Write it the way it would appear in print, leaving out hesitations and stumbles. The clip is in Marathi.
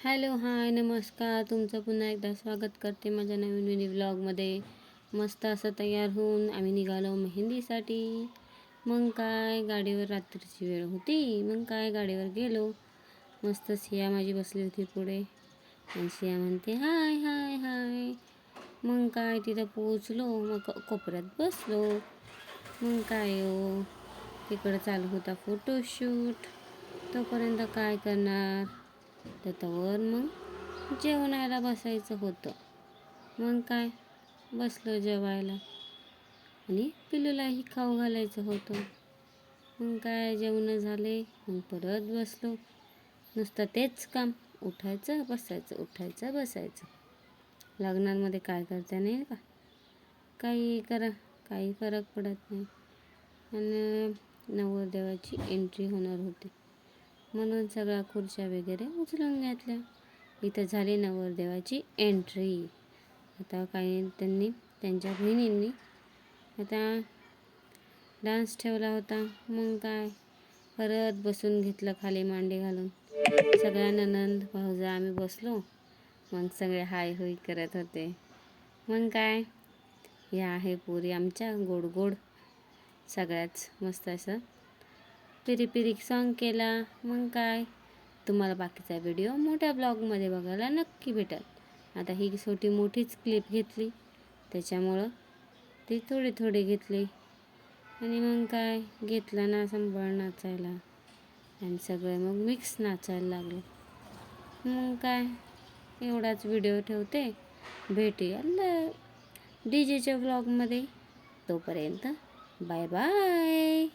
हॅलो, हाय, नमस्कार. तुमचं पुन्हा एकदा स्वागत करते माझ्या नवीन मिनी व्लॉगमध्ये. मस्त असं तयार होऊन आम्ही निघालो मेहंदीसाठी. मग काय, गाडीवर रात्रीची वेळ होती. मग काय, गाडीवर गेलो. मस्त सिया माझी बसली होती पुढे आणि सिया म्हणते हाय हाय हाय. मग काय, तिथं पोचलो. मग कोपऱ्यात बसलो. मग काय तिकडं चालू होता फोटोशूट. तोपर्यंत काय करणार, तर तवर मग जेवणाला बसायचं होतं. मग काय, बसलो जेवायला आणि पिल्लूलाही खाऊ घालायचं होतं. मग काय, जेवण झाले. मग परत बसलो. नुसतं तेच काम, उठायचं बसायचं, उठायचं बसायचं. लग्नांमध्ये काय करता नाही का, काही करा, काही फरक पडत नाही. आणि नवरदेवाची एंट्री होणार होती म्हणून सगळ्या खुर्च्या वगैरे उचलून घेतल्या. इथं झाली नवरदेवाची एंट्री. आता काही त्यांच्या बहिणींनी आता डान्स ठेवला होता. मग काय, परत बसून घेतलं खाली मांडी घालून. सगळ्या नणंद भाऊजा आम्ही बसलो. मग सगळे हाय होई करत होते. मग काय, या आहे पोरी आमच्या गोड गोड. सगळ्याच मस्त असं पिरी पिरी सॉन्ग केला. मग काय, तुम्हाला बाकीचा व्हिडिओ मोठ्या ब्लॉगमध्ये बघायला नक्की भेटेल. आता ही मोठीच क्लिप घेतली, त्याच्यामुळं ती थोडी घेतली. आणि मग काय, घेतला ना संबळ नाचायला आणि सगळे मग मिक्स नाचायला लागले. मग काय, एवढाच व्हिडिओ ठेवते. भेटूया डीजेच्या ब्लॉगमध्ये. तोपर्यंत बाय बाय.